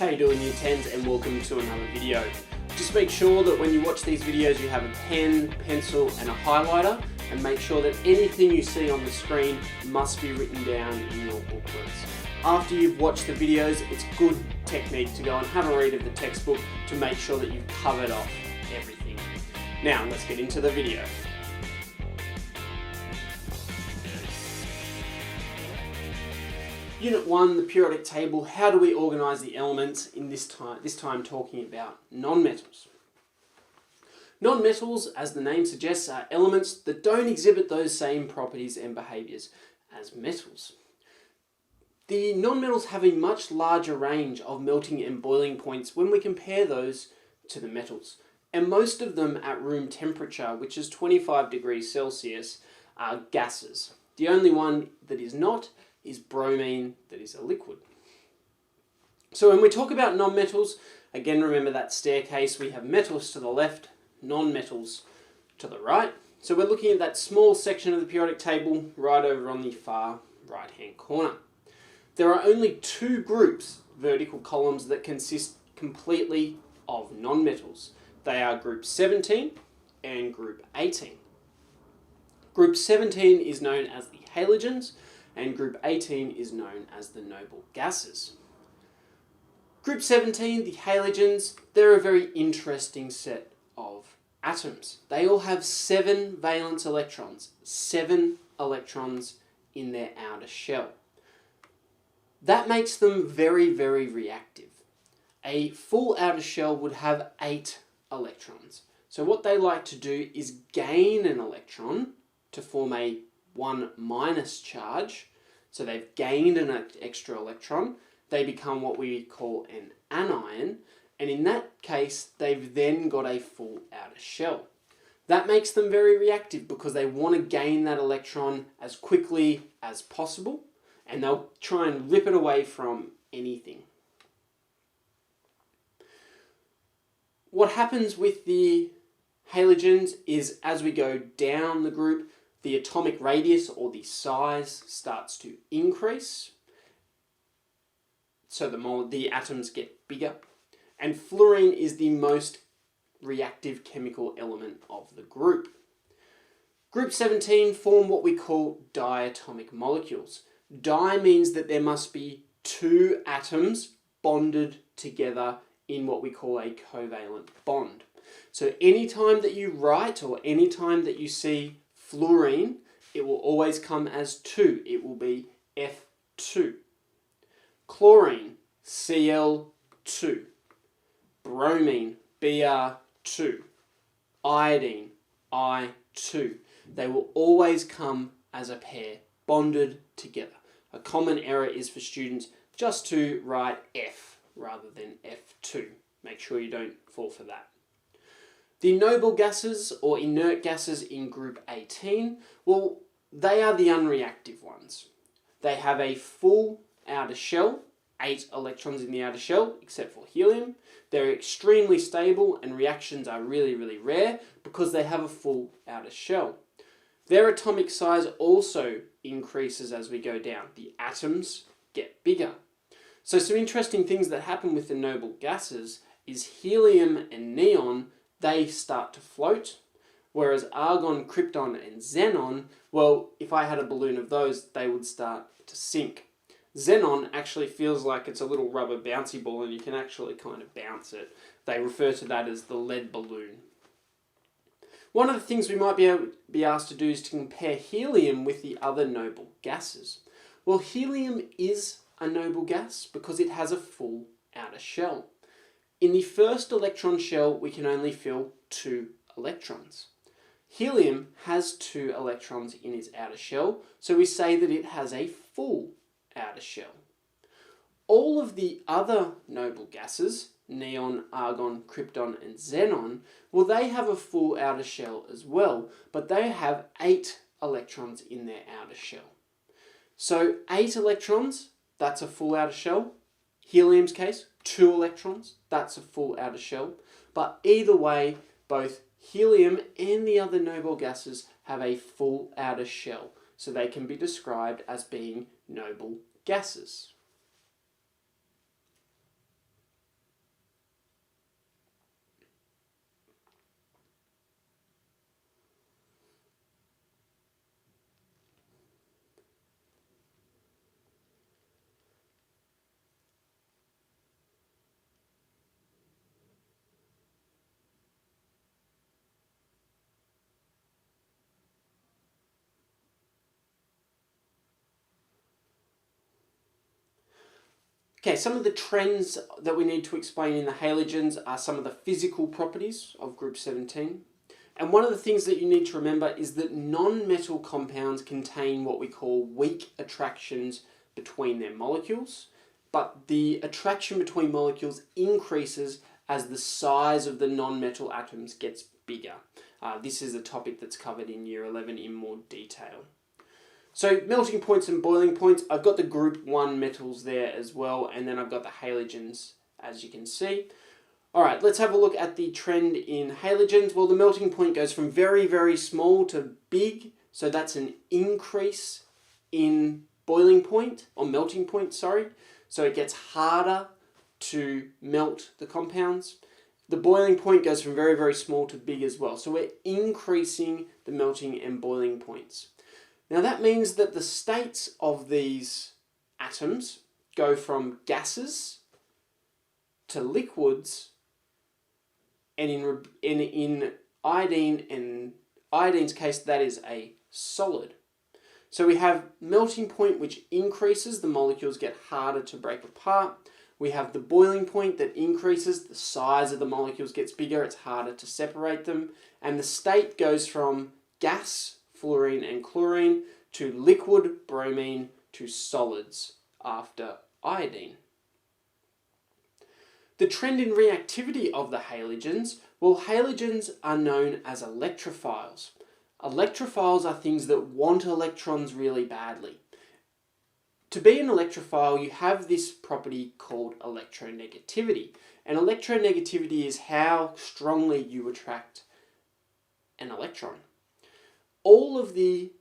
How you doing, Year 10s, and welcome to another video. Just make sure that when you watch these videos you have a pen, pencil and a highlighter, and make sure that anything you see on the screen must be written down in your booklets. After you've watched the videos, it's good technique to go and have a read of the textbook to make sure that you've covered off everything. Now let's get into the video. Unit 1, the periodic table. How do we organise the elements in this time talking about nonmetals. Nonmetals, as the name suggests, are elements that don't exhibit those same properties and behaviours as metals. The nonmetals have a much larger range of melting and boiling points when we compare those to the metals. And most of them at room temperature, which is 25 degrees Celsius, are gases. The only one that is not is bromine, that is a liquid. So when we talk about nonmetals, again remember that staircase, we have metals to the left, nonmetals to the right. So we're looking at that small section of the periodic table right over on the far right hand corner. There are only two groups, vertical columns, that consist completely of nonmetals. They are group 17 and group 18. Group 17 is known as the halogens, and group 18 is known as the noble gases. Group 17, the halogens, they're a very interesting set of atoms. They all have 7 valence electrons, 7 electrons in their outer shell. That makes them very, very reactive. A full outer shell would have 8 electrons. So what they like to do is gain an electron to form a 1- charge. So they've gained an extra electron. They become what we call an anion. And in that case, they've then got a full outer shell. That makes them very reactive because they want to gain that electron as quickly as possible. And they'll try and rip it away from anything. What happens with the halogens is as we go down the group, the atomic radius or the size starts to increase. So the atoms get bigger. And fluorine is the most reactive chemical element of the group. Group 17 form what we call diatomic molecules. Di means that there must be 2 atoms bonded together in what we call a covalent bond. So anytime that you write or anytime that you see fluorine, it will always come as 2. It will be F2. Chlorine, Cl2. Bromine, Br2. Iodine, I2. They will always come as a pair, bonded together. A common error is for students just to write F rather than F2. Make sure you don't fall for that. The noble gases or inert gases in group 18, well, they are the unreactive ones. They have a full outer shell, 8 electrons in the outer shell, except for helium. They're extremely stable and reactions are really, really rare because they have a full outer shell. Their atomic size also increases as we go down. The atoms get bigger. So some interesting things that happen with the noble gases is helium and neon, they start to float, whereas argon, krypton and xenon, well, if I had a balloon of those, they would start to sink. Xenon actually feels like it's a little rubber bouncy ball and you can actually kind of bounce it. They refer to that as the lead balloon. One of the things we might be asked to do is to compare helium with the other noble gases. Well, helium is a noble gas because it has a full outer shell. In the first electron shell, we can only fill 2 electrons. Helium has 2 electrons in its outer shell, so we say that it has a full outer shell. All of the other noble gases, neon, argon, krypton and xenon, well, they have a full outer shell as well, but they have 8 electrons in their outer shell. So 8 electrons, that's a full outer shell. Helium's case, 2 electrons, that's a full outer shell. But either way, both helium and the other noble gases have a full outer shell, so they can be described as being noble gases. Okay, some of the trends that we need to explain in the halogens are some of the physical properties of group 17. And one of the things that you need to remember is that non-metal compounds contain what we call weak attractions between their molecules, but the attraction between molecules increases as the size of the non-metal atoms gets bigger. This is a topic that's covered in Year 11 in more detail. So melting points and boiling points, I've got the group 1 metals there as well, and then I've got the halogens, as you can see. Alright, let's have a look at the trend in halogens. Well, the melting point goes from very, very small to big, so that's an increase in boiling point, or melting point, sorry. So it gets harder to melt the compounds. The boiling point goes from very, very small to big as well. So we're increasing the melting and boiling points. Now that means that the states of these atoms go from gases to liquids, and in iodine and iodine's case, that is a solid. So we have melting point, which increases, the molecules get harder to break apart. We have the boiling point that increases, the size of the molecules gets bigger, it's harder to separate them. And the state goes from gas, fluorine and chlorine, to liquid, bromine, to solids after iodine. The trend in reactivity of the halogens, well, halogens are known as electrophiles. Electrophiles are things that want electrons really badly. To be an electrophile, you have this property called electronegativity. And electronegativity is how strongly you attract an electron. All of the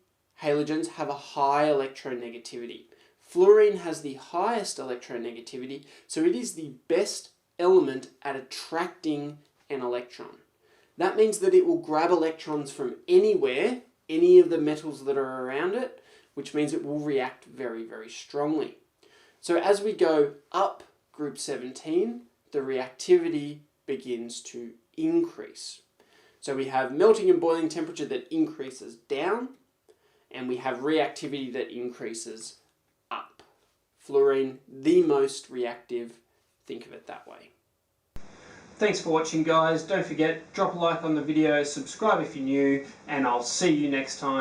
halogens have a high electronegativity. Fluorine has the highest electronegativity, so it is the best element at attracting an electron. That means that it will grab electrons from anywhere, any of the metals that are around it, which means it will react very, very strongly. So as we go up group 17, the reactivity begins to increase. So we have melting and boiling temperature that increases down, and we have reactivity that increases up. Fluorine, the most reactive, think of it that way. Thanks for watching, guys. Don't forget, drop a like on the video, subscribe if you're new, and I'll see you next time.